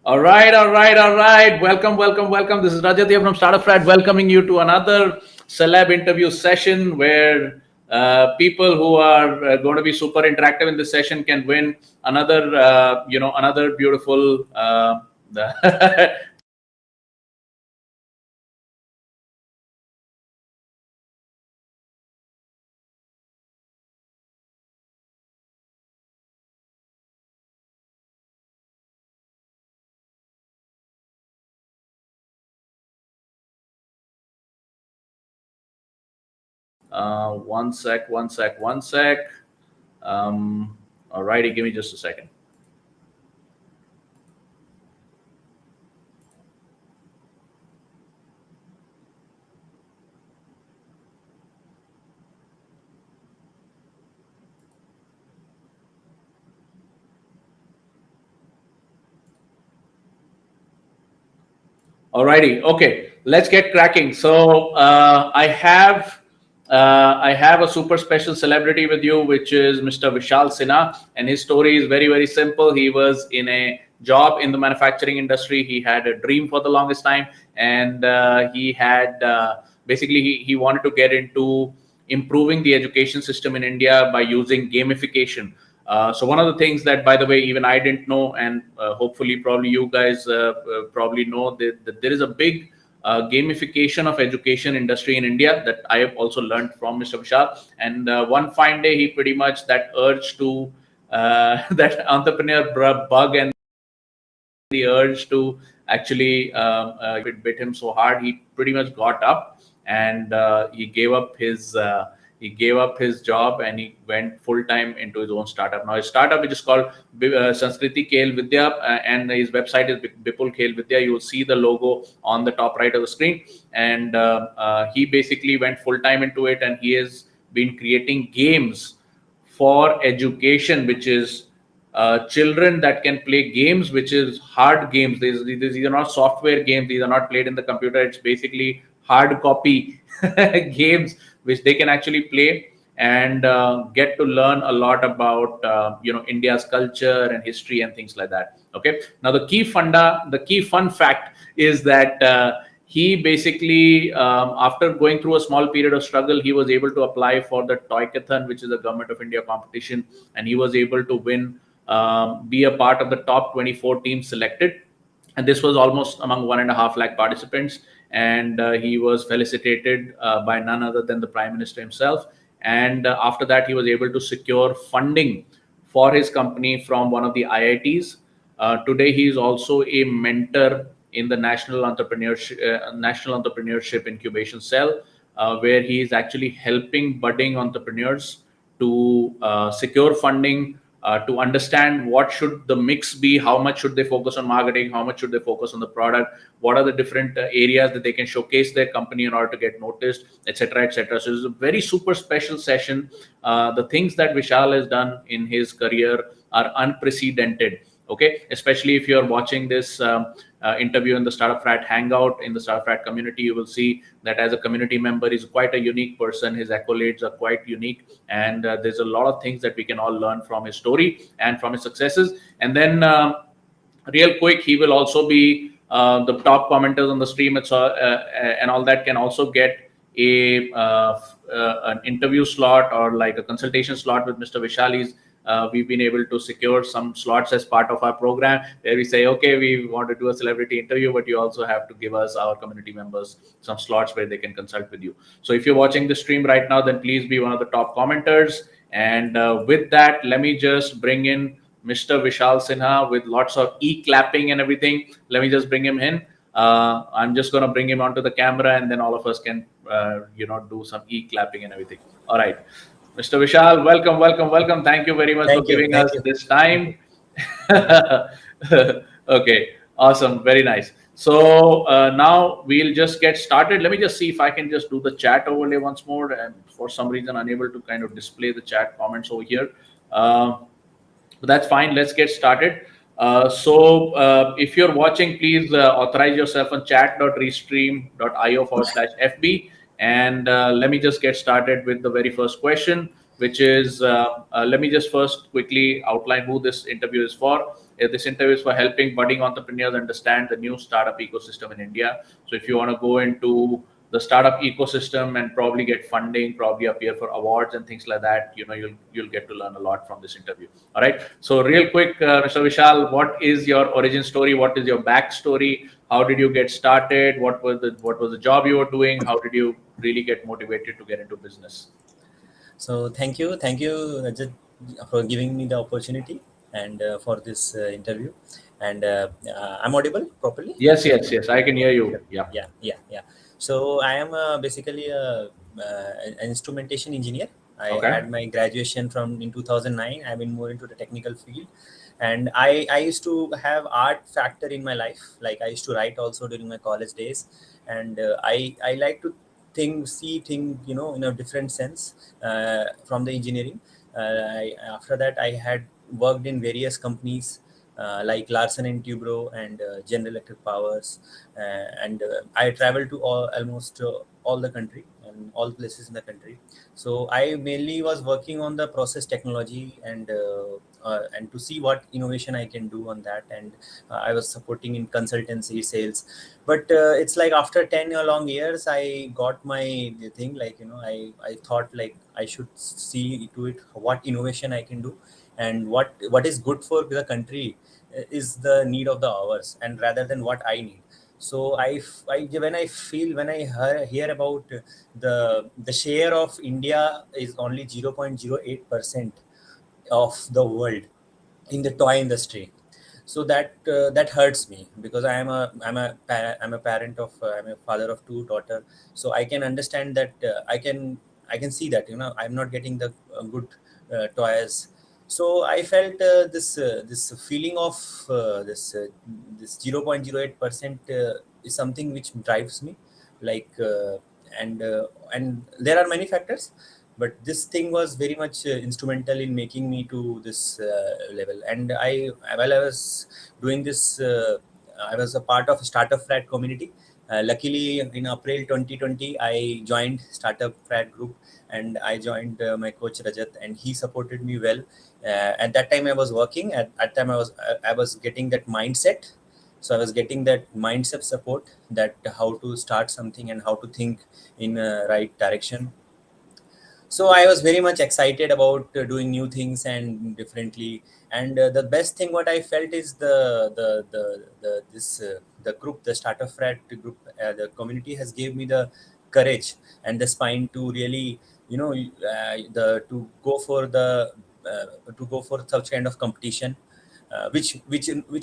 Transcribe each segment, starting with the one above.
All right. Welcome. This is Rajat here from Startup Frat, welcoming you to another celeb interview session where people who are going to be super interactive in this session can win another beautiful. One sec. Alrighty, give me just a second. Alrighty, okay, let's get cracking. So I have a super special celebrity with you, which is Mr. Vishal Sinha, and his story is very simple. He was in a job in the manufacturing industry. He had a dream for the longest time, and he had basically he wanted to get into improving the education system in India by using gamification. So one of the things that, by the way, even I didn't know, and hopefully probably you guys probably know that there is a big gamification of education industry in India that I have also learned from Mr. Vishal. And one fine day, he pretty much that urge to that entrepreneur bug and the urge to actually it bit him so hard, he pretty much got up and he gave up his job and he went full time into his own startup. Now his startup, which is called Sanskriti Khel Vidya, and his website is Bipul Khel Vidya. You will see the logo on the top right of the screen, and he basically went full time into it, and he has been creating games for education, which is children that can play games, which is hard games. These are not software games. These are not played in the computer. It's basically hard copy games which they can actually play and get to learn a lot about India's culture and history and things like that. Okay. Now the key fun fact is that he basically, after going through a small period of struggle, he was able to apply for the Toycathon, which is a Govt of India competition, and he was able to win, be a part of the top 24 teams selected. And this was almost among 1.5 lakh participants. And he was felicitated by none other than the Prime Minister himself. And after that, he was able to secure funding for his company from one of the IITs. Today, he is also a mentor in the National Entrepreneurship Incubation Cell, where he is actually helping budding entrepreneurs to secure funding, to understand what should the mix be, how much should they focus on marketing, how much should they focus on the product, what are the different areas that they can showcase their company in order to get noticed, etc., etc. So it's a very super special session. The things that Vishal has done in his career are unprecedented. Okay, especially if you're watching this interview in the Startup Frat Hangout, in the Startup Frat community, you will see that as a community member, he's quite a unique person. His accolades are quite unique, and there's a lot of things that we can all learn from his story and from his successes. And then, real quick, he will also be the top commenters on the stream, and all that can also get an interview slot or like a consultation slot with Mr. Vishal. We've been able to secure some slots as part of our program where we say, okay, we want to do a celebrity interview, but you also have to give us, our community members, some slots where they can consult with you. So if you're watching the stream right now, then please be one of the top commenters. And with that, let me just bring in Mr. Vishal Sinha with lots of clapping and everything. Let me just bring him in. I'm just going to bring him onto the camera, and then all of us can, do some clapping and everything. All right. Mr. Vishal, welcome. Thank you very much for giving us this time. Okay, awesome, very nice. So now we'll just get started. Let me just see if I can just do the chat overlay once more. And for some reason, unable to kind of display the chat comments over here. But that's fine. Let's get started. So if you're watching, please authorize yourself on chat.restream.io/FB. And let me just get started with the very first question. which is let me just first quickly outline who this interview is for. This interview is for helping budding entrepreneurs understand the new startup ecosystem in India. So if you want to go into the startup ecosystem and probably get funding, probably appear for awards and things like that, you'll get to learn a lot from this interview. All right. So real quick, Mr. Vishal, what is your origin story? What is your backstory? How did you get started? What was the job you were doing? How did you really get motivated to get into business? So thank you, Rajat, for giving me the opportunity and for this interview. And I'm audible properly. Yes, yes, yes. I can hear you. Yeah. Yeah. So I am basically an instrumentation engineer. I Okay. had my graduation from in 2009. I've been more into the technical field, and I used to have art factor in my life. Like I used to write also during my college days, and I like to see thing in a different sense from the engineering. After that, I had worked in various companies like Larsen and Tubro and General Electric Powers, and I traveled to almost all the country and all places in the country. So I mainly was working on the process technology and to see what innovation I can do on that, and I was supporting in consultancy sales. But it's like after 10 long years, I got my thing, like I thought like I should see to it what innovation I can do, and what is good for the country is the need of the hours, and rather than what I need. So when I feel, when I hear about the share of India is only 0.08% of the world in the toy industry. So that hurts me, because I'm a parent of I'm a father of two daughter. So I can understand that I can see that I'm not getting the good toys. So I felt this feeling of this 0.08% is something which drives me, like and there are many factors, but this thing was very much instrumental in making me to this level. And while I was doing this, I was a part of startup frat community. Luckily in April 2020 I joined startup frat group, and I joined my coach Rajat, and he supported me well. At that time I was working, at that time I was getting that mindset. So I was getting that mindset support, that how to start something and how to think in a right direction. So I was very much excited about doing new things and differently. And the best thing what I felt is the group, the startup frat group, the community has gave me the courage and the spine to really the to go for such kind of competition, which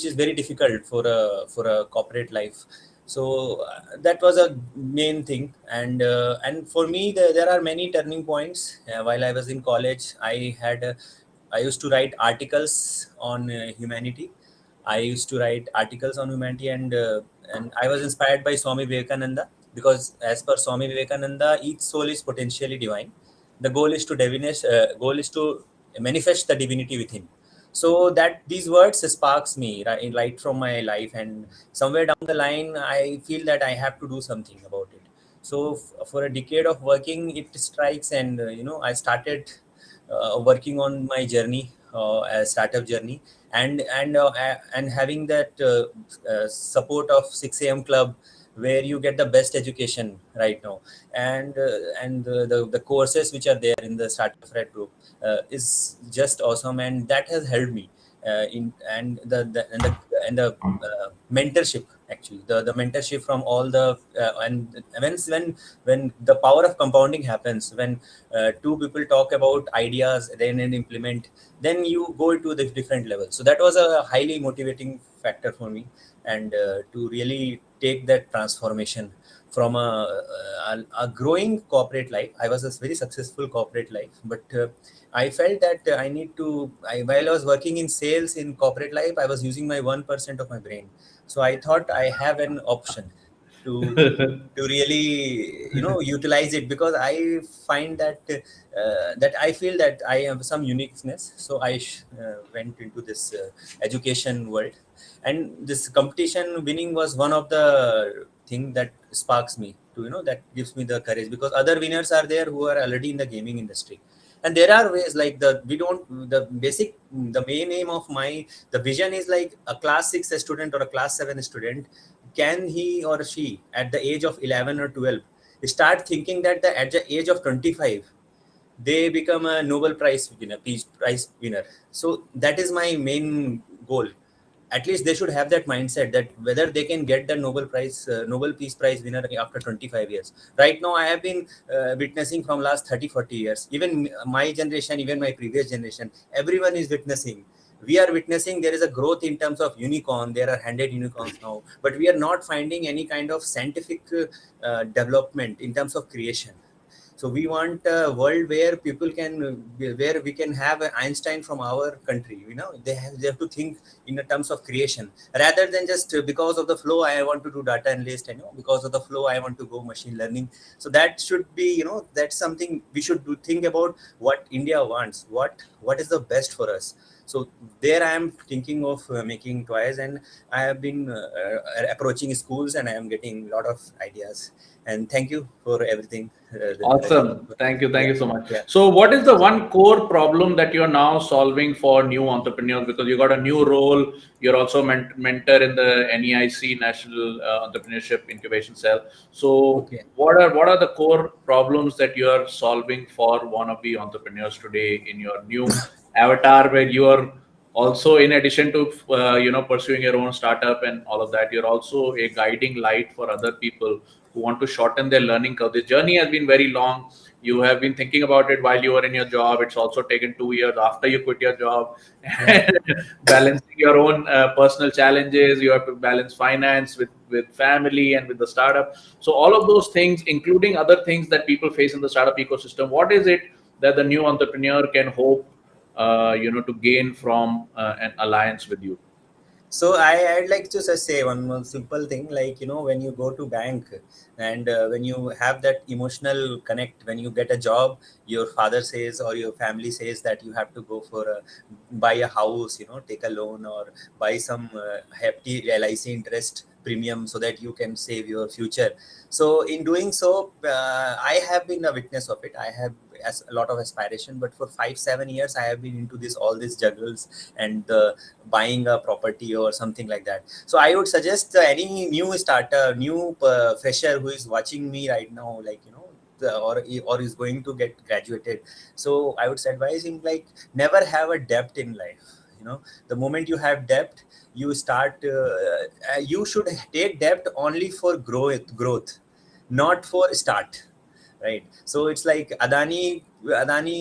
is very difficult for a corporate life. So that was a main thing. And for me, there are many turning points. While I was in college, I used to write articles on humanity. I used to write articles on humanity, and I was inspired by Swami Vivekananda, because as per Swami Vivekananda, each soul is potentially divine. The goal is to manifest the divinity within. So that these words sparks me right from my life, and somewhere down the line I feel that I have to do something about it. So for a decade of working, it strikes, and I started working on my journey, a startup journey, and having that support of 6 a.m. club, where you get the best education right now. And the courses which are there in the startup red group is just awesome, and that has helped me in and the mentorship, actually the mentorship from all the and when the power of compounding happens, when two people talk about ideas then and implement, then you go to the different level. So that was a highly motivating factor for me, and to really take that transformation from a growing corporate life. I was a very successful corporate life, but I felt that while I was working in sales in corporate life, I was using my 1% of my brain. So I thought I have an option to really utilize it, because I find that I feel that I have some uniqueness. So I went into this education world, and this competition winning was one of the thing that sparks me to that gives me the courage, because other winners are there who are already in the gaming industry, And there are ways like the main aim of the vision is like a class 6 student or a class 7 student, can he or she at the age of 11 or 12 start thinking that at the age of 25 they become a Nobel Prize winner, Peace Prize winner. So that is my main goal. At least they should have that mindset that whether they can get the Nobel Peace Prize winner after 25 years. Right now, I have been witnessing from last 30, 40 years. Even my generation, even my previous generation, everyone is witnessing. We are witnessing there is a growth in terms of unicorn. There are 100 unicorns now, but we are not finding any kind of scientific development in terms of creation. So we want a world where people where we can have an Einstein from our country. They have to think in the terms of creation rather than just because of the flow I want to do data analyst. Because of the flow I want to go machine learning. So that should be, that's something we should do. Think about what India wants. What is the best for us? So there I am thinking of making toys, and I have been approaching schools, and I am getting a lot of ideas. And thank you for everything. Awesome. Thank you. Thank Yeah, you so much. yeah. So, what is the one core problem that you're now solving for new entrepreneurs? Because you got a new role. You're also mentor in the NEIC, National Entrepreneurship Incubation Cell. So, Okay. what are the core problems that you are solving for wannabe entrepreneurs today in your new avatar, where you are also, in addition to pursuing your own startup and all of that, you're also a guiding light for other people who want to shorten their learning curve. This journey has been very long. You have been thinking about it while you were in your job. It's also taken 2 years after you quit your job. Yeah. Balancing your own personal challenges, you have to balance finance with family and with the startup. So all of those things, including other things that people face in the startup ecosystem, what is it that the new entrepreneur can hope to gain from an alliance with you? So I'd like to just say one more simple thing, like, when you go to bank and when you have that emotional connect, when you get a job, your father says or your family says that you have to go for buy a house, take a loan or buy some hefty LIC interest premium so that you can save your future. So in doing so, I have been a witness of it. I have as a lot of aspiration, but for 5 7 years I have been into this all these juggles and buying a property or something like that. So I would suggest any new starter, new fresher who is watching me right now, like, or is going to get graduated. So I would advise him, like, never have a debt in life. The moment you have debt, you start you should take debt only for growth, not for start, right? So it's like Adani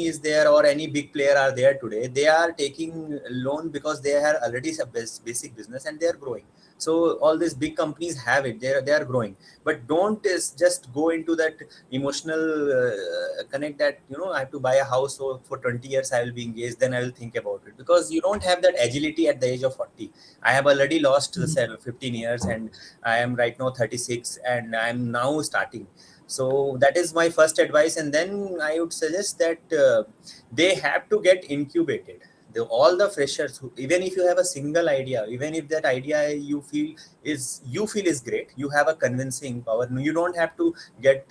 is there, or any big player are there today. They are taking loan because they are already a basic business and they are growing. So all these big companies have it. They are growing. But don't just go into that emotional connect that, I have to buy a house, so for 20 years I will be engaged, then I will think about it, because you don't have that agility at the age of 40. I have already lost the 15 years, and I am right now 36, and I am now starting. So that is my first advice. And then I would suggest that they have to get incubated. All the freshers even if you have a single idea, even if that idea you feel is great, you have a convincing power. No, you don't have to get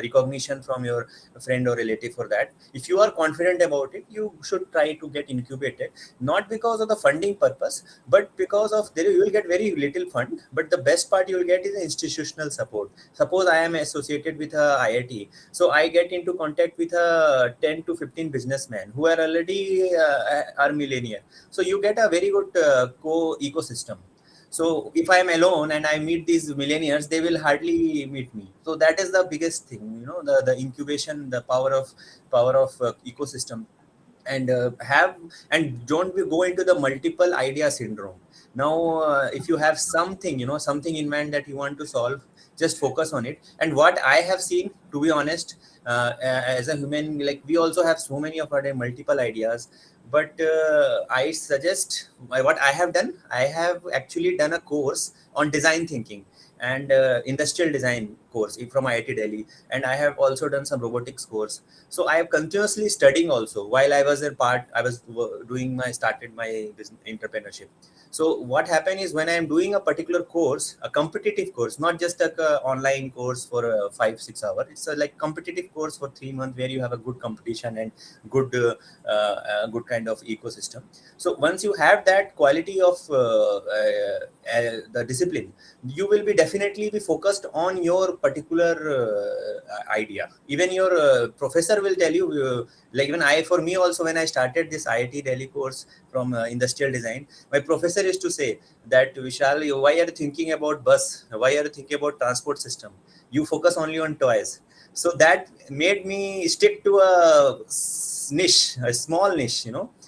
recognition from your friend or relative for that. If you are confident about it, you should try to get incubated, not because of the funding purpose, but because of there you will get very little fund, but the best part you will get is institutional support. Suppose I am associated with a IIT, so I get into contact with a 10 to 15 businessmen who are already are millionaire. So you get a very good ecosystem. So if I'm alone and I meet these millionaires, they will hardly meet me. So that is the biggest thing, the incubation, the power of ecosystem. And have and don't we go into the multiple idea syndrome. Now if you have something, something in mind that you want to solve, just focus on it. And what I have seen, to be honest, as a human, like, we also have so many of our multiple ideas. But I suggest what I have done. I have actually done a course on design thinking and industrial design course from IIT Delhi, and I have also done some robotics course. So I am continuously studying also while I was doing started my business entrepreneurship. So what happened is, when I am doing a particular course, a competitive course, not just like a online course for 5-6 hours, it's a like competitive course for 3 months where you have a good competition and good good kind of ecosystem. So once you have that quality of the discipline, you will be definitely be focused on your particular idea. Even your professor will tell you, like even for me also, when I started this IIT Delhi course from industrial design, my professor used to say that, Vishal, why are you thinking about bus? Why are you thinking about transport system? You focus only on toys. So that made me stick to a niche, a small niche,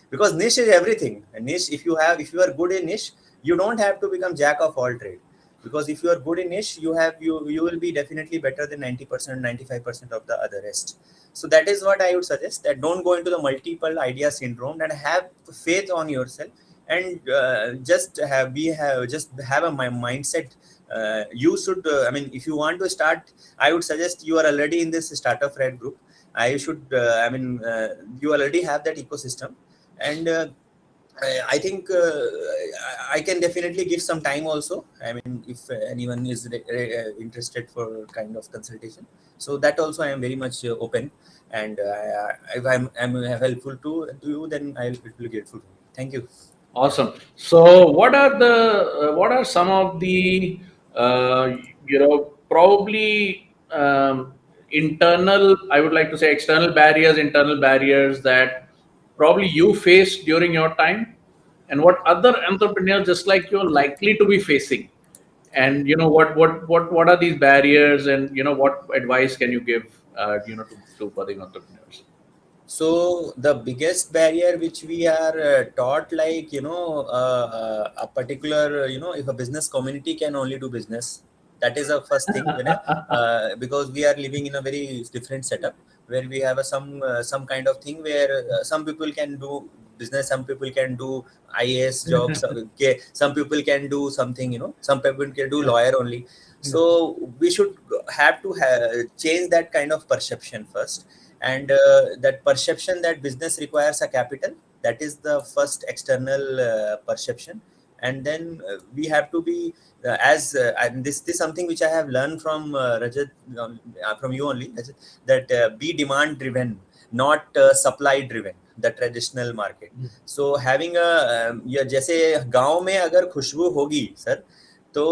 because niche is everything. A niche, if you are good in niche, you don't have to become jack of all trade. Because if you are good in niche, you will be definitely better than 90%, 95% of the other rest. So that is what I would suggest, that don't go into the multiple idea syndrome, and have faith on yourself, and just have a mindset. You should, if you want to start, I would suggest, you are already in this startup red group. You already have that ecosystem, and I think I can definitely give some time also. I mean, if anyone is interested for kind of consultation, so that also I am very much open. And if I'm helpful to you, then it will be grateful to you. Thank you. Awesome. So, what are some of the probably internal, I would like to say external barriers, internal barriers that probably you faced during your time, and what other entrepreneurs just like you are likely to be facing, and what are these barriers, and what advice can you give to budding entrepreneurs? So the biggest barrier which we are taught, like, a particular, if a business community can only do business, that is the first thing. Because we are living in a very different setup, where we have some kind of thing where some people can do business, some people can do IAS jobs, okay, some people can do something, some people can do Yeah. lawyer only. Yeah. So we should have to change that kind of perception first. And that perception that business requires a capital, that is the first external perception. And then we have to be and this is something which I have learned from Rajat, from you only, Rajat, that be demand driven, not supply driven, the traditional market. So having या जैसे गांव में अगर खुशबू होगी sir, तो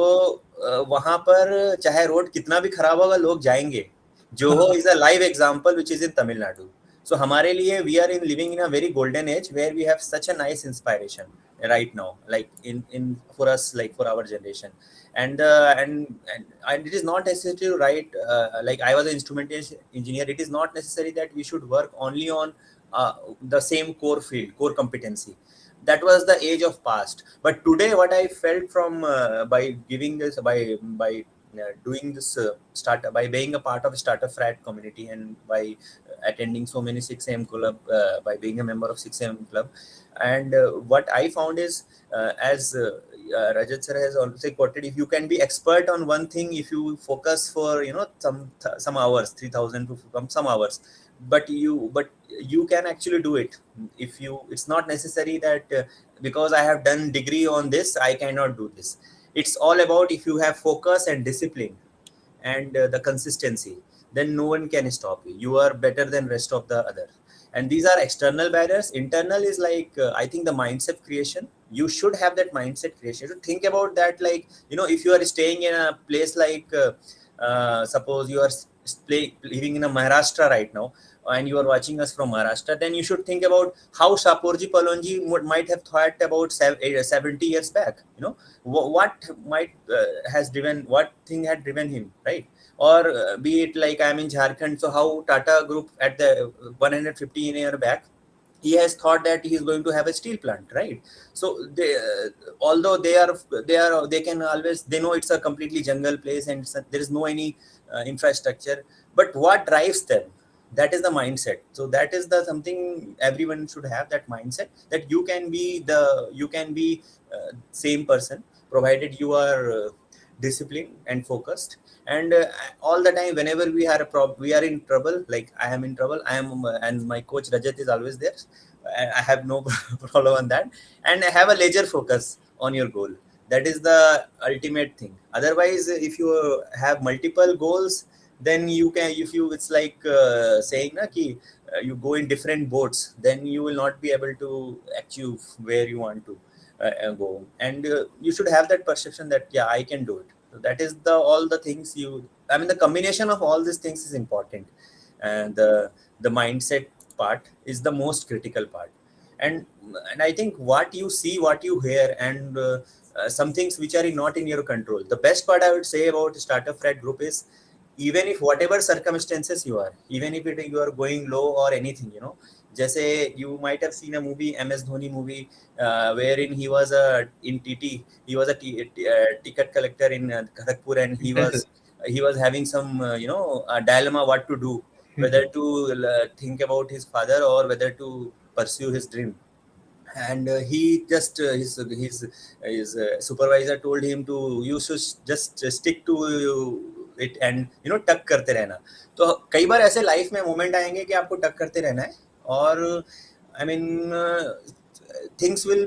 वहां पर चाहे रोड कितना भी खराब होगा, लोग जाएंगे. Johor is a live example which is in Tamil Nadu. So हमारे लिए we are living in a very golden age where we have such a nice inspiration right now, like in for us, like for our generation. And it is not necessary to write, like I was an instrumentation engineer. It is not necessary that we should work only on the same core field, core competency. That was the age of past. But today, what I felt from by giving this, by doing this startup, by being a part of a startup frat community, and by attending so many 6am club, by being a member of 6am club, and what I found is, as Rajat sir has also quoted, if you can be expert on one thing, if you focus for some hours, 3,000 to some hours, but you can actually do it. If you, it's not necessary that because I have done degree on this, I cannot do this. It's all about, if you have focus and discipline and the consistency, then no one can stop you. You are better than rest of the other. And these are external barriers. Internal is like, I think the mindset creation. You should have that mindset creation. You should think about that, like, if you are staying in a place like suppose you are living in a Maharashtra right now, and you are watching us from Maharashtra, then you should think about how Shaporji Palonji might have thought about 70 years back. What might what thing had driven him, right? Or be it like I'm in Jharkhand, so how Tata Group at the 115 year back, he has thought that he is going to have a steel plant, right? So they, although they can always, they know it's a completely jungle place, and there is no any infrastructure, but what drives them, that is the mindset. So that is the something everyone should have, that mindset, that you can be same person, provided you are disciplined and focused. And all the time, whenever we are in trouble, like I am in trouble, I am and my coach Rajat is always there. I have no problem on that. And have a laser focus on your goal. That is the ultimate thing. Otherwise, if you have multiple goals, then you can, if you, it's like saying na ki, you go in different boats, then you will not be able to achieve where you want to go. And you should have that perception that yeah, I can do it. So that is the all the things you, I mean, the combination of all these things is important. And the mindset part is the most critical part. and and I think what you see, what you hear, and some things which are not in your control. The best part I would say about startup Fred group is, even if whatever circumstances you are, even if you are going low or anything, just say you might have seen a movie, MS Dhoni movie, wherein he was in TT, he was a ticket collector in Kharagpur, and he was having some dilemma what to do, whether to think about his father or whether to pursue his dream. And he just his supervisor told him to, you should just stick to it and टक करते रहना. तो कई बार ऐसे life में moment आएंगे कि आपको टक करते रहना है. और I mean things will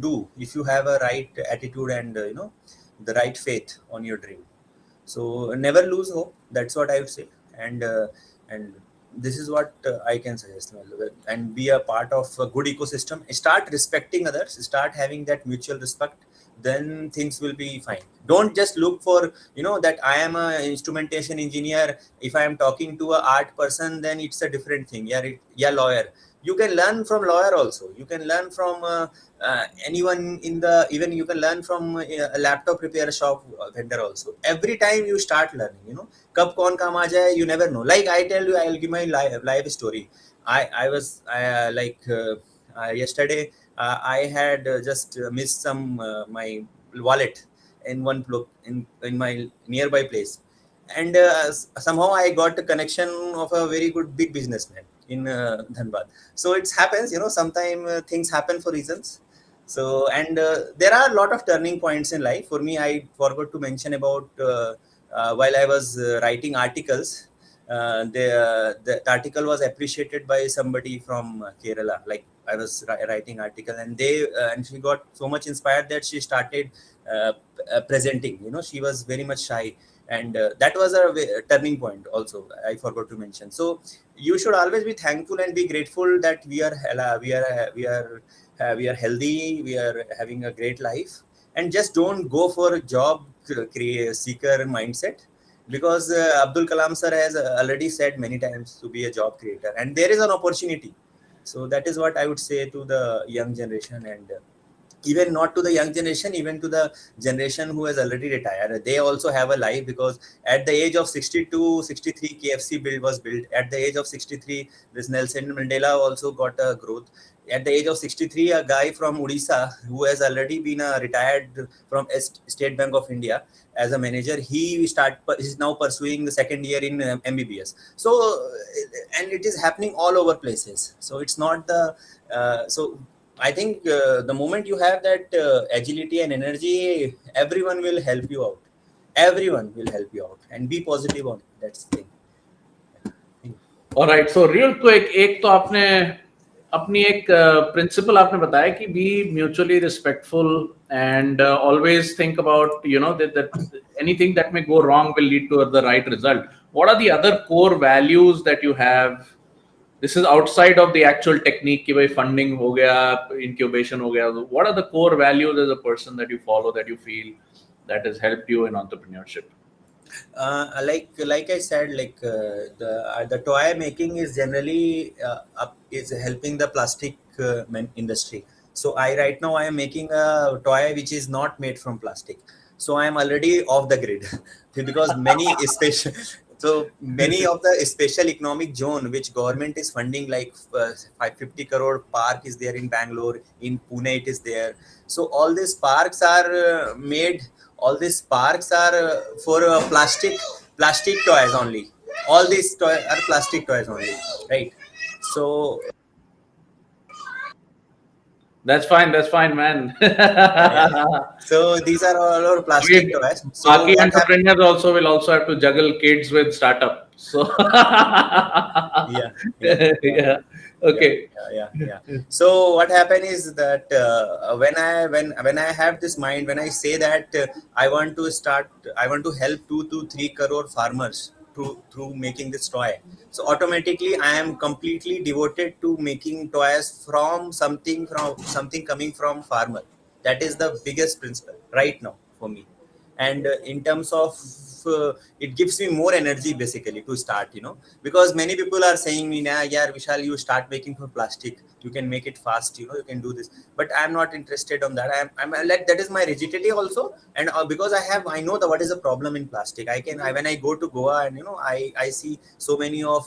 do if you have a right attitude and the right faith on your dream. So never lose hope. That's what I would say. And this is what I can suggest. And be a part of a good ecosystem. Start respecting others. Start having that mutual respect. Then things will be fine. Don't just look for that I am a instrumentation engineer. If I am talking to a art person, then it's a different thing. Yeah, lawyer. You can learn from lawyer also. You can learn from anyone in the, even you can learn from a laptop repair shop vendor also. Every time you start learning, कब कौन काम आ जाए, you never know. Like I tell you, I'll give my life story. I was yesterday I had just missed some my wallet in one in my nearby place. And somehow I got a connection of a very good big businessman in Dhanbad. So it happens, sometimes things happen for reasons. So, and there are a lot of turning points in life. For me, I forgot to mention about while I was writing articles, the article was appreciated by somebody from Kerala. Like I was writing article, and and she got so much inspired that she started presenting. She was very much shy, and that was a turning point. Also, I forgot to mention. So you should always be thankful and be grateful that we are healthy, we are having a great life. And just don't go for a job seeker mindset, because Abdul Kalam sir has already said many times to be a job creator, and there is an opportunity. So that is what I would say to the young generation. And even not to the young generation, even to the generation who has already retired, they also have a life, because at the age of 62, 63, KFC was built. At the age of 63, this Nelson Mandela also got a growth. At the age of 63, a guy from Odisha who has already been retired from State Bank of India as a manager, he's now pursuing the second year in MBBS. So, and it is happening all over places. So it's not the so I think the moment you have that agility and energy, everyone will help you out. Everyone will help you out, and be positive on it. That's the thing. Alright, so real quick, एक तो आपने अपनी एक principal आपने बताया कि be mutually respectful and always think about that anything that may go wrong will lead to the right result. What are the other core values that you have? This is outside of the actual technique कि भाई funding हो गया, incubation हो गया. What are the core values as a person that you follow, that you feel that has helped you in entrepreneurship? Like I said, like the toy making is generally is helping the plastic industry. So right now I am making a toy which is not made from plastic. So I am already off the grid because many of the special economic zone which government is funding, like 550 crore park is there in Bangalore, in Pune it is there. So all these parks are made. All these parks are for plastic toys only. All these toys are plastic toys only, right? So That's fine, man. Yeah. So these are all our plastic We, toys. So Baki what happened? entrepreneurs also will also have to juggle kids with startup. So Yeah, yeah, yeah. yeah, Yeah, okay. yeah, yeah. So what happened is that when I have this mind, when I say that I want to start, I want to help 2 to 3 crore farmers through making this toy. So automatically I am completely devoted to making toys from something coming from farmer. That is the biggest principle right now for me. And in terms of it gives me more energy basically to start, because many people are saying me, nah, yeah, Vishal, you start making from plastic, you can make it fast, you can do this. But I'm not interested on that. I'm like, that is my rigidity also. And because I know what is the problem in plastic. When I go to Goa, and I see so many of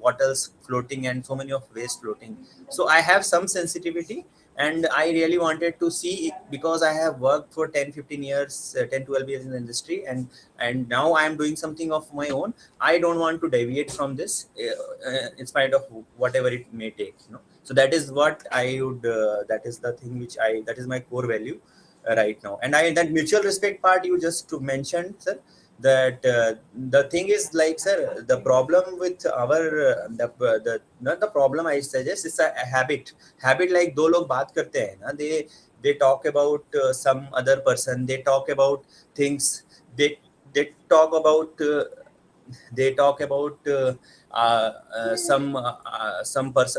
bottles floating and so many of waste floating. So I have some sensitivity, and I really wanted to see, because I have worked for 10 15 years, 10 12 years in the industry, and now I am doing something of my own. I don't want to deviate from this, in spite of whatever it may take, so that is what I would that is the thing which I that is my core value right now. And I that mutual respect part you just mentioned, sir, that the thing is like, sir, the problem with our the not the problem I suggest is a habit. Like दो लोग बात करते हैं ना, they talk about some other person, they talk about things, they they talk about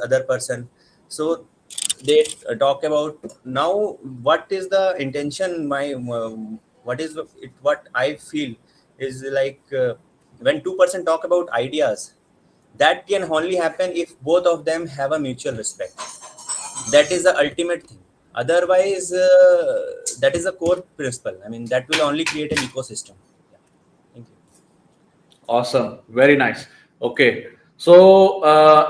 other person. So they talk about, now what is the intention, what is what I feel is like, when two-person talk about ideas, that can only happen if both of them have a mutual respect. That is the ultimate thing. Otherwise, that is a core principle. I mean, that will only create an ecosystem. Yeah. Thank you. Awesome. Very nice. Okay. So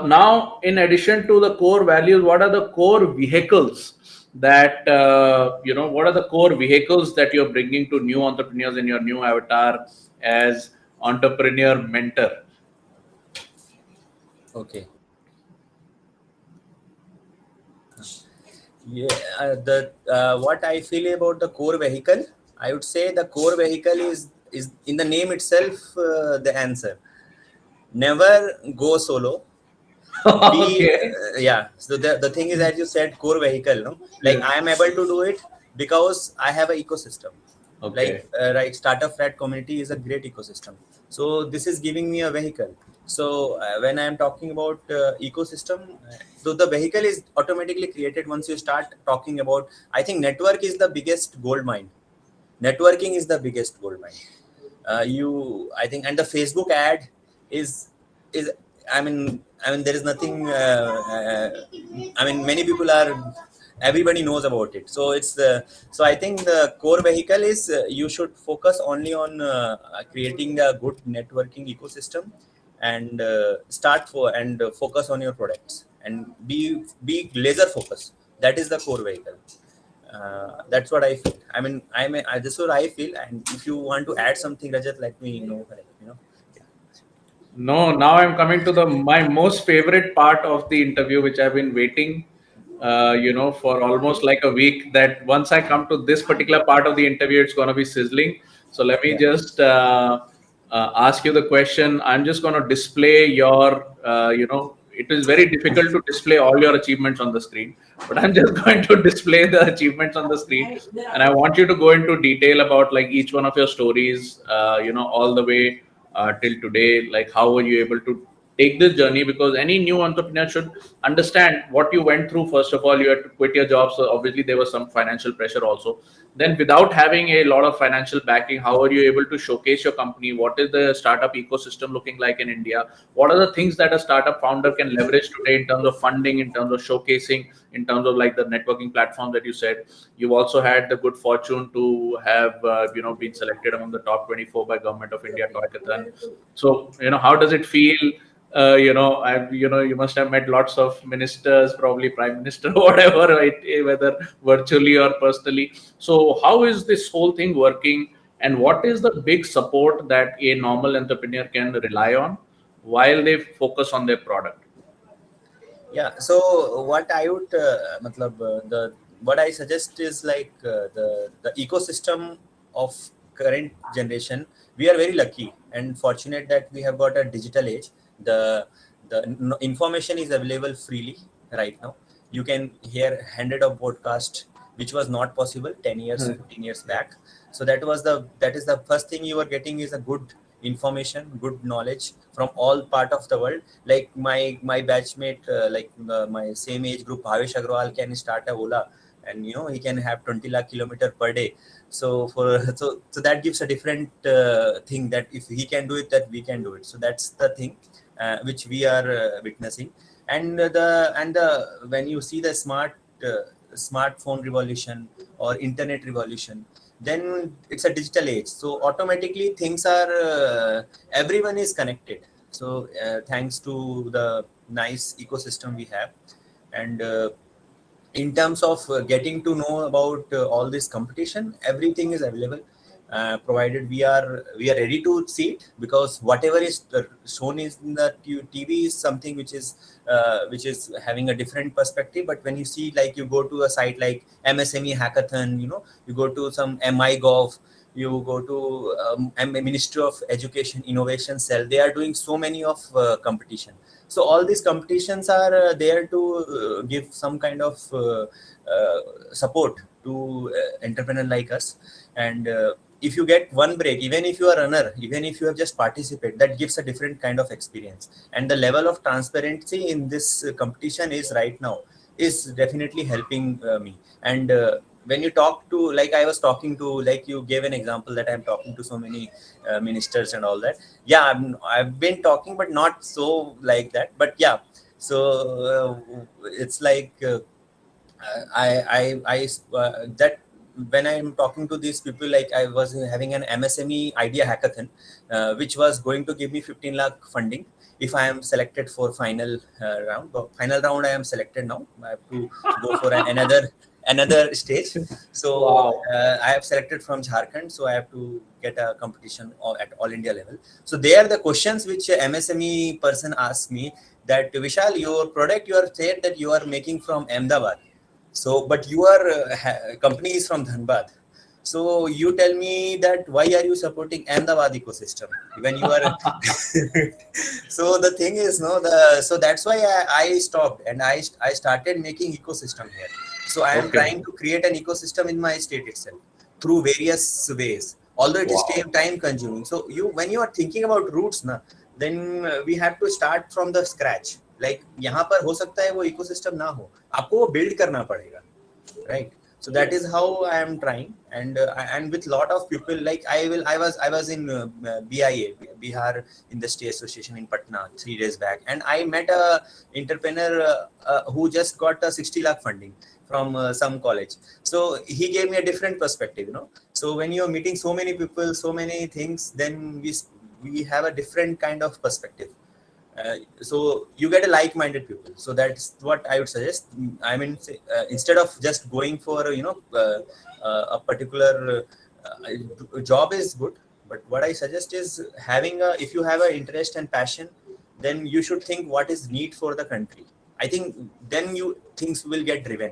now, in addition to the core values, what are the core vehicles that, what are the core vehicles that you're bringing to new entrepreneurs in your new avatar as entrepreneur mentor? Okay. Yeah, the what I feel about the core vehicle, I would say the core vehicle is in the name itself, the answer. Never go solo. Be Okay. Yeah. So the thing is, as you said, core vehicle, no, like Yes. I am able to do it because I have an ecosystem. Like Okay. right, startup rat community is a great ecosystem. So this is giving me a vehicle. So when I am talking about ecosystem, so the vehicle is automatically created once you start talking about. I think network is the biggest gold mine. Networking is the biggest gold mine. I think, and the Facebook ad is I mean there is nothing, I mean, many people are, everybody knows about it. So it's the so I think the core vehicle is, you should focus only on creating a good networking ecosystem, and start for and focus on your products, and be laser focused. That is the core vehicle. That's what I feel. I mean, this is what I feel. And if you want to add something, Rajat, let me know. Yeah. No, now I'm coming to the my most favorite part of the interview, which I've been waiting, for almost like a week. That once I come to this particular part of the interview, it's going to be sizzling. So let me Yeah. just ask you the question. I'm just going to display your, it is very difficult to display all your achievements on the screen, but I'm just going to display the achievements on the screen, and I want you to go into detail about like each one of your stories, all the way till today. Like, how were you able to take this journey? Because any new entrepreneur should understand what you went through. First of all, you had to quit your job, so obviously there was some financial pressure also. Then, without having a lot of financial backing, how are you able to showcase your company? What is the startup ecosystem looking like in India? What are the things that a startup founder can leverage today in terms of funding, in terms of showcasing, in terms of like the networking platform that you said? You've also had the good fortune to have, been selected among the top 24 by Government of India Toycathon. So, how does it feel? You must have met lots of ministers, probably prime minister, whatever, right? Whether virtually or personally. So, how is this whole thing working? And what is the big support that a normal entrepreneur can rely on while they focus on their product? Yeah, so what I would the what I suggest is like the ecosystem of current generation. We are very lucky and fortunate that we have got a digital age. The information is available freely right now. You can hear hundred of podcasts, which was not possible 10 years, 15 years back. So that is the first thing you are getting is a good information, good knowledge from all part of the world. Like my batchmate, my same age group, Bhavesh Agrawal can start a Ola, and he can have 20 lakh kilometer per day. So so that gives a different thing that if he can do it, that we can do it. So that's the thing which we are witnessing. And the when you see the smartphone revolution or internet revolution, then it's a digital age, so automatically things are everyone is connected. So thanks to the nice ecosystem we have. And in terms of getting to know about all this competition, everything is available, provided we are ready to see it, because whatever is shown is in the TV is something which is having a different perspective. But when you see, like, you go to a site like MSME hackathon, you go to some MI you go to Ministry of Education Innovation Cell, they are doing so many of competition. So all these competitions are there to give some kind of support to entrepreneur like us. And if you get one break, even if you are runner, even if you have just participated, that gives a different kind of experience. And the level of transparency in this competition is right now is definitely helping me. And when you talk to, like I was talking to, like you gave an example that I'm talking to so many ministers and all that. Yeah, I've been talking, but not so like that. But yeah, so it's like that when I'm talking to these people, like I was having an MSME idea hackathon, which was going to give me 15 lakh funding if I am selected for final round. But final round I am selected now. I have to go for another stage. So Wow. I have selected from Jharkhand, so I have to get a competition at all India level. So there the questions which a MSME person asked me, that Vishal, your product you are said that you are making from Ahmedabad, so but your company is from Dhanbad. So you tell me that why are you supporting Ahmedabad ecosystem when you are so the thing is, no, so that's why I stopped, and I started making ecosystem here. So I am Okay. trying to create an ecosystem in my state itself through various ways, although it is Wow. time consuming. So you, when you are thinking about roots na, then we have to start from the scratch. Like यहाँ पर हो सकता है वो ecosystem ना हो, आपको वो build करना पड़ेगा, right? So that is how I am trying. And with lot of people, like I was in BIA, Bihar Industry Association in Patna 3 days back, and I met a entrepreneur who just got a 60 lakh funding from some college. So he gave me a different perspective, so when you're meeting so many people, so many things, then we have a different kind of perspective. So you get a like-minded people. So that's what I would suggest. I mean, instead of just going for a particular job is good, but what I suggest is having a, if you have an interest and passion, then you should think what is need for the country. I think then you things will get driven.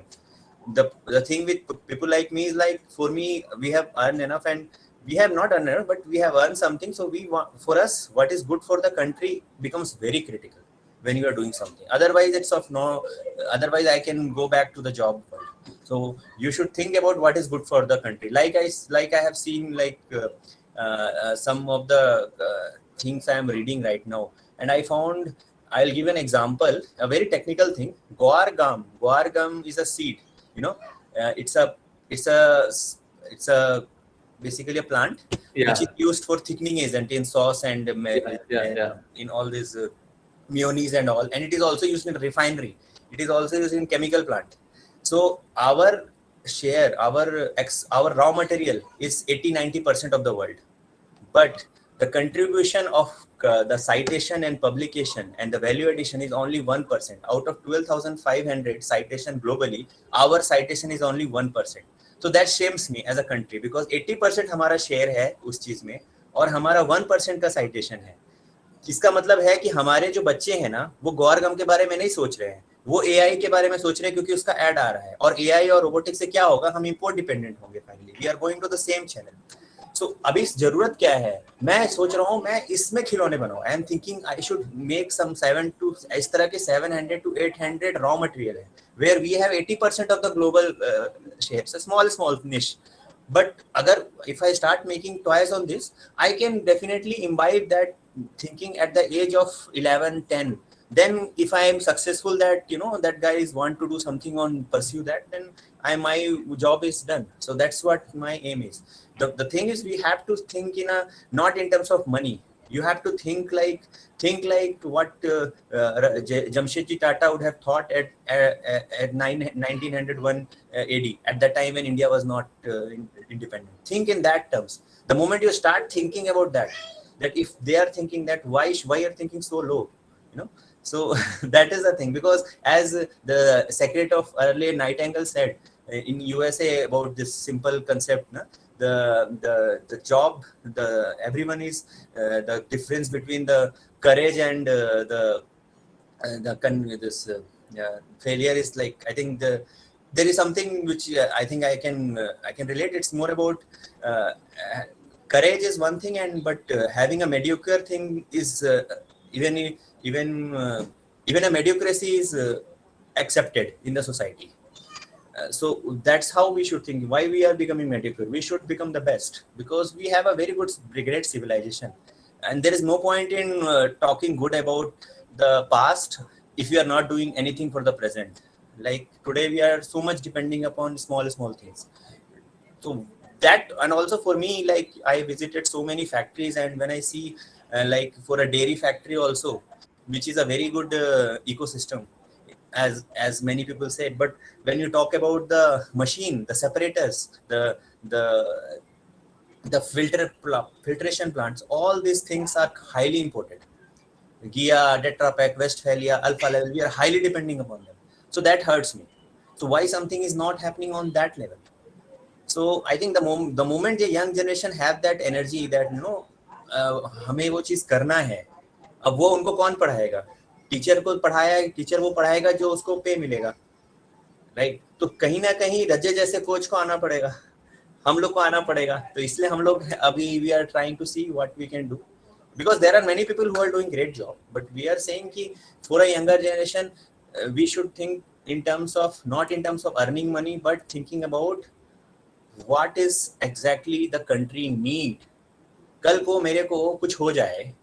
The thing with people like me is, like, for me, we have earned enough, and we have not earned enough, but we have earned something. So we want, for us, what is good for the country becomes very critical when you are doing something. Otherwise it's of no, otherwise I can go back to the job world. So you should think about what is good for the country. Like I have seen, like some of the things I am reading right now, and I found, I'll give an example, a very technical thing. Guar gum is a seed, you know it's a it's a it's a basically a plant which is Yeah. used for thickening agent in sauce and Yeah. Yeah. Yeah. in all these mayonnaise and all, and it is also used in refinery, it is also used in chemical plant. So our share, our raw material is 80-90% of the world, but the contribution of the citation and publication and the value addition is only 1%. Out of 12,500 citation globally, our citation is only 1%. So that shames me as a country, because 80% हमारा share है उस चीज में, और हमारा 1% का citation है. इसका मतलब है कि हमारे जो बच्चे हैं ना, वो गौर गम के बारे में नहीं सोच रहे हैं, वो एआई के बारे में सोच रहे हैं क्योंकि उसका ऐड आ रहा है, और एआई और रोबोटिक्स से क्या होगा, हम इंपोर्ट डिपेंडेंट होंगे finally, we are going to the same channel. So अभी जरूरत क्या है, मैं सोच रहा हूँ मैं इसमें खिलौने बनाऊं, I am thinking I should make some 7 to इस तरह के 700 to 800 रॉ मटेरियल है, where we have 80% of the global shares, a small niche. But agar if I start making toys on this, I can definitely imbibe that thinking at the age of 11, 10. Then if I am successful, that that guys want to do something on pursue that, then my job is done. So that's what my aim is. The thing is, we have to think in a, not in terms of money. You have to think like what Jamshedji Tata would have thought at 1901 AD, at that time when India was not independent. Think in that terms. The moment you start thinking about that if they are thinking that, why are thinking so low, so that is the thing. Because as the secretary of earlier Nightingale said in USA about this simple concept, the job, the everyone is the difference between the courage and failure is like, I think there is something which I think I can relate. It's more about courage is one thing, and but having a mediocre thing is even even a mediocracy is accepted in the society. So that's how we should think. Why we are becoming mediocre? We should become the best, because we have a very great civilization, and there is no point in talking good about the past if we are not doing anything for the present. Like today, we are so much depending upon small things. So that, and also for me, like I visited so many factories, and when I see like for a dairy factory also, which is a very good ecosystem, as many people said. But when you talk about the machine, the separators, the filtration plants, all these things are highly important. Gia, Tetra Pak, Westphalia, Alpha level, we are highly depending upon them. So that hurts me. So why something is not happening on that level? So I think the moment the young generation have that energy that हमें वो चीज करना है, अब वो उनको कौन पढ़ाएगा? Teacher को पढ़ाया, टीचर वो पढ़ाएगा जो उसको पे मिलेगा, राइट? तो कहीं ना कहीं रजे जैसे कोच को आना पड़ेगा, हम लोग को आना पड़ेगा. तो इसलिए हम लोग अभी we are trying to see what we can do, because there are many people who are doing great job, but we are saying ki for a younger generation we should think in terms of, not in terms of earning money, but thinking about what is exactly the country need. कल को मेरे को कुछ हो जाए,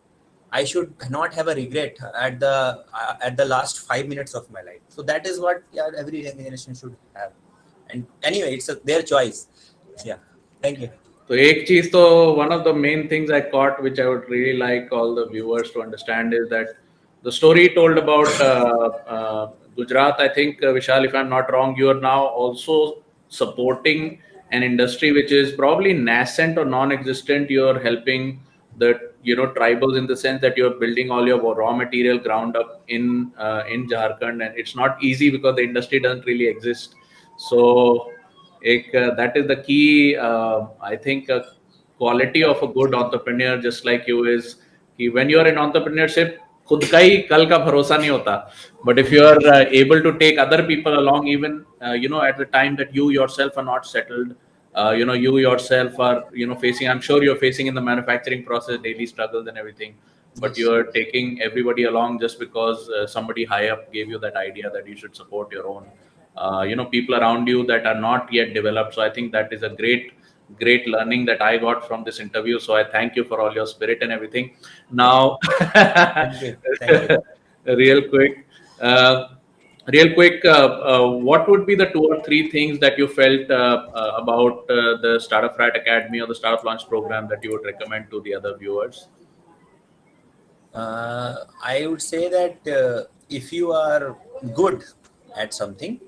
I should not have a regret at the last 5 minutes of my life. So that is what every generation should have. And anyway, it's their choice. Yeah. Thank you. तो एक चीज तो one of the main things I caught, which I would really like all the viewers to understand, is that the story told about Gujarat. I think Vishal, if I'm not wrong, you are now also supporting an industry which is probably nascent or non-existent. You're helping the tribals, in the sense that you're building all your raw material ground up in Jharkhand, and it's not easy because the industry doesn't really exist. So that is the key. I think a quality of a good entrepreneur, just like you, is कि when you are in entrepreneurship, खुद का ही कल का भरोसा नहीं होता. But if you are able to take other people along, even at the time that you yourself are not settled, you yourself are facing. I'm sure you're facing in the manufacturing process daily struggles and everything. But you are taking everybody along just because somebody high up gave you that idea that you should support your own people around you that are not yet developed. So I think that is a great learning that I got from this interview. So I thank you for all your spirit and everything. Now Thank you. Thank you. real quick what would be the 2 or 3 things that you felt about the Startup Rat Academy or the Startup Launch program that you would recommend to the other viewers? I would say that if you are good at something,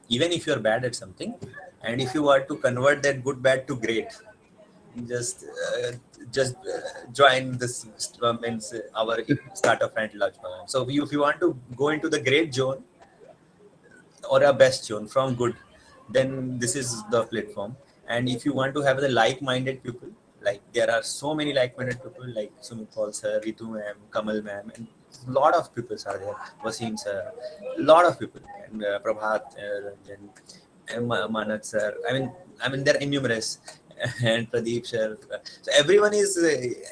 even if you are bad at something, and if you are to convert that good bad to great, just join this means our startup and launch program. So if you want to go into the great zone or a best zone from good, then this is the platform. And if you want to have the like-minded people, like there are so many like-minded people like Sumit Paul sir, Ritu ma'am, Kamal ma'am, and lot of people are there. Wasim sir, lot of people, and Prabhat, Ranjan, and Manak sir. I mean, they're innumerous, and Pradeep sir. So everyone is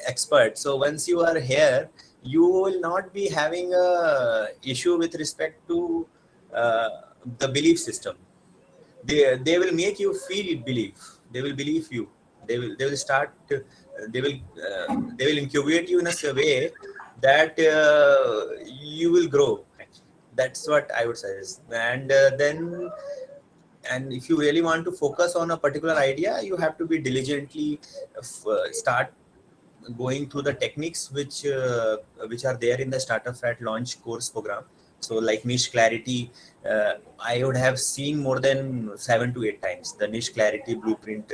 expert. So once you are here, you will not be having a issue with respect to uh, the belief system. They will make you feel belief. They will believe you. They will start they will incubate you in a way that you will grow. That's what I would suggest. And if you really want to focus on a particular idea, you have to be diligently start going through the techniques which are there in the startup at launch course program. So like niche clarity, I would have seen more than 7 to 8 times the niche clarity blueprint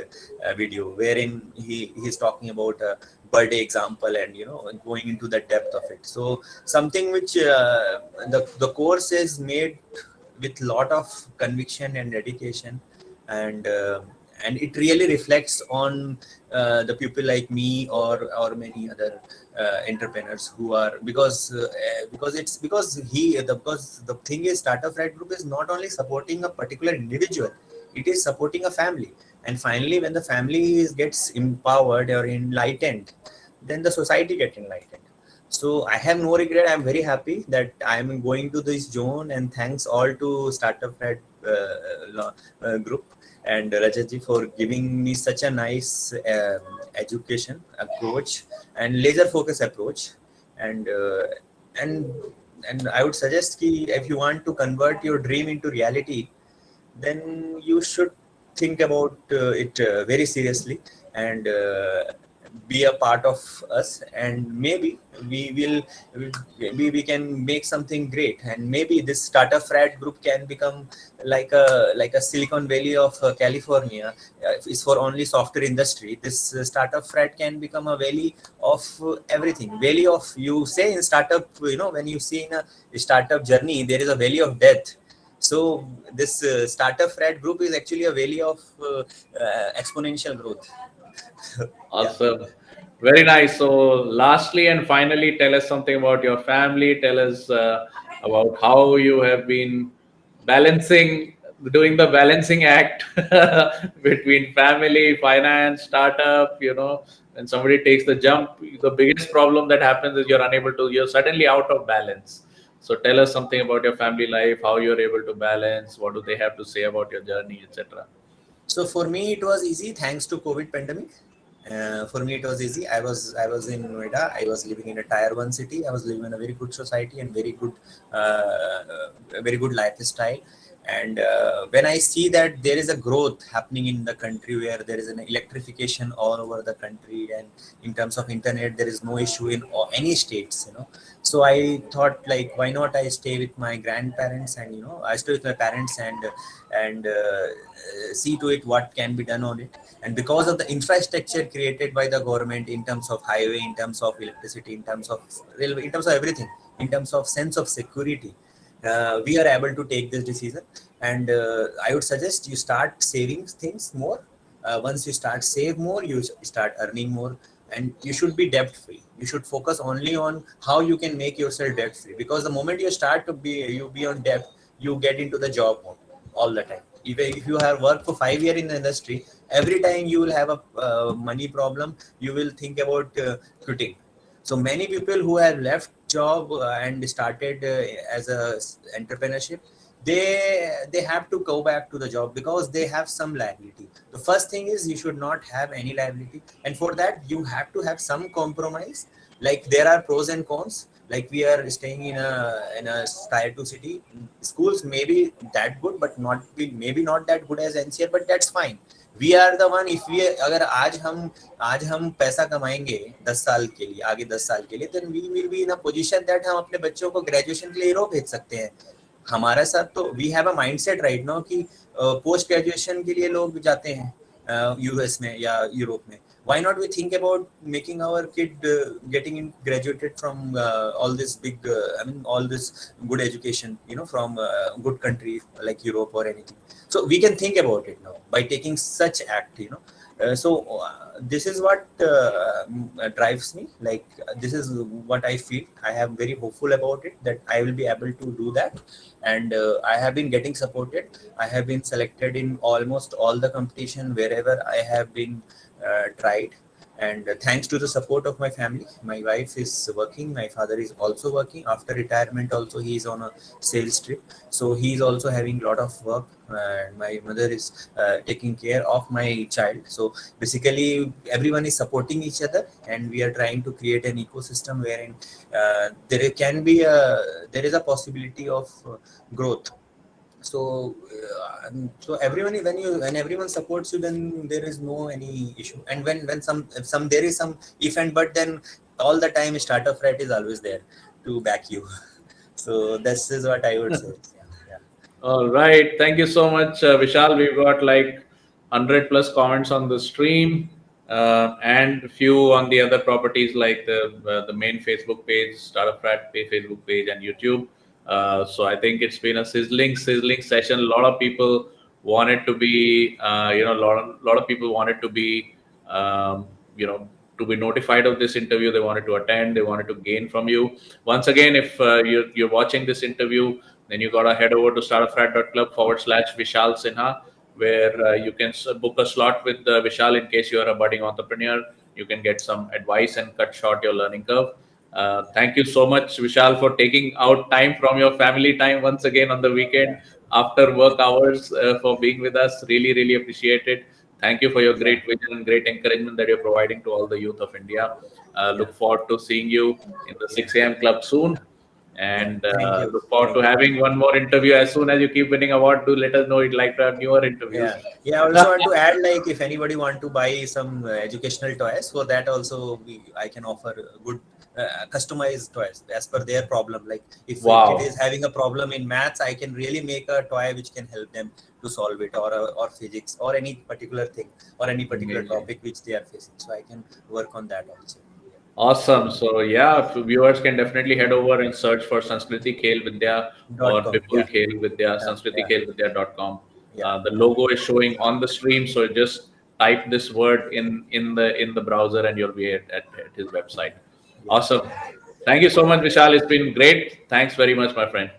video, wherein he's talking about a birthday example, and going into the depth of it. So something which the course is made with lot of conviction and dedication, and and it really reflects on the people like me, or many other entrepreneurs who are, because it's because the thing is, startup right group is not only supporting a particular individual, it is supporting a family. And finally, when the family gets empowered or enlightened, then the society gets enlightened. So I have no regret. I'm very happy that I'm going to this zone, and thanks all to Startup Red group and Rajatji for giving me such a nice education approach and laser focus approach. And and and I would suggest ki if you want to convert your dream into reality, then you should think about it very seriously, and be a part of us, and maybe we will we can make something great. And maybe this startup frat group can become like a Silicon Valley of California. It's for only software industry. This startup frat can become a valley of everything. Valley of, you say in startup, when you see in a startup journey, there is a valley of death. So this startup frat group is actually a valley of exponential growth. Yeah. Awesome. Very nice. So, lastly and finally, tell us something about your family. Tell us about how you have been balancing, doing the balancing act between family, finance, startup. When somebody takes the jump, the biggest problem that happens is you're suddenly out of balance. So, tell us something about your family life, how you're able to balance, what do they have to say about your journey, etc. So for me, it was easy thanks to COVID pandemic. For me, it was easy. I was in Noida. I was living in a tier one city. I was living in a very good society and very good lifestyle. And when I see that there is a growth happening in the country, where there is an electrification all over the country, and in terms of internet, there is no issue in any states. So I thought, like, why not I stay with my grandparents, and I stay with my parents, and see to it what can be done on it. And because of the infrastructure created by the government, in terms of highway, in terms of electricity, in terms of railway, in terms of everything, in terms of sense of security, we are able to take this decision. And I would suggest you start saving things more. Once you start save more, you start earning more, and you should be debt free. You should focus only on how you can make yourself debt free, because the moment you start to be on debt, you get into the job mode all the time. If you have worked for 5 years in the industry, every time you will have a money problem, you will think about quitting. So many people who have left job and started as a entrepreneurship, they have to go back to the job because they have some liability. The first thing is, you should not have any liability, and for that you have to have some compromise. Like, there are pros and cons. Like, we are staying in a tier 2 city. Schools may be that good, but maybe not that good as NCR, but that's fine. We are the one. If we अगर आज हम पैसा कमाएंगे 10 साल के लिए, आगे 10 साल के लिए, then we will be in a position that हम अपने बच्चों को ग्रेजुएशन के लिए यूरोप भेज सकते हैं. हमारे साथ तो we have a mindset right now कि पोस्ट ग्रेजुएशन के लिए लोग जाते हैं यूएस में या यूरोप में. Why not we think about making our kid getting graduated from all this big all this good education, from good country like Europe or anything. So we can think about it now by taking such act. This is what drives me. Like this is what I feel. I am very hopeful about it that I will be able to do that, and I have been getting supported. I have been selected in almost all the competition wherever I have been tried, and thanks to the support of my family. My wife is working, my father is also working. After retirement also he is on a sales trip, so he is also having a lot of work, and my mother is taking care of my child. So basically everyone is supporting each other, and we are trying to create an ecosystem wherein there is a possibility of growth. So everyone, when everyone supports you, then there is no any issue. And when some there is some if and but, then all the time startup threat is always there to back you. So this is what I would say. Yeah, All right. Thank you so much, Vishal. We've got like 100 plus comments on the stream, and few on the other properties like the main Facebook page, Startup Frat Facebook page, and YouTube. So I think it's been a sizzling session. A lot of people wanted to be, lot of people wanted to be, um, you know, to be notified of this interview. They wanted to attend. They wanted to gain from you. Once again, if you're watching this interview, then you gotta head over to startupfrat.club/Vishal Sinha, where you can book a slot with Vishal in case you are a budding entrepreneur. You can get some advice and cut short your learning curve. Thank you so much, Vishal, for taking out time from your family time once again on the weekend yeah, after work hours for being with us. Really, really appreciate it. Thank you for your yeah, great vision and great encouragement that you're providing to all the youth of India. yeah, Look forward to seeing you in the yeah, 6 a.m. club soon. yeah. And Thank you, look forward to thank you. having one more interview. As soon as you keep winning award, do let us know. We'd like to have newer Yeah, interviews. yeah. I also want to add, like, if anybody want to buy some educational toys, for that also I can offer good customized toys as per their problem. Like, if a kid Wow, is having a problem in maths, I can really make a toy which can help them to solve it, or physics, or any particular thing, or any particular amazing. topic which they are facing. So I can work on that also. Awesome. So yeah, viewers can definitely head over and search for Sanskriti Khel Vidya or .com. Bipul Yeah, Khel Vidya, yeah, yeah, sanskritikelvidya.com. yeah, The yeah, logo is showing on the stream, so just type this word in the browser and you'll be at his website. yeah. Awesome. Thank you so much, Vishal. It's been great. Thanks very much, my friend.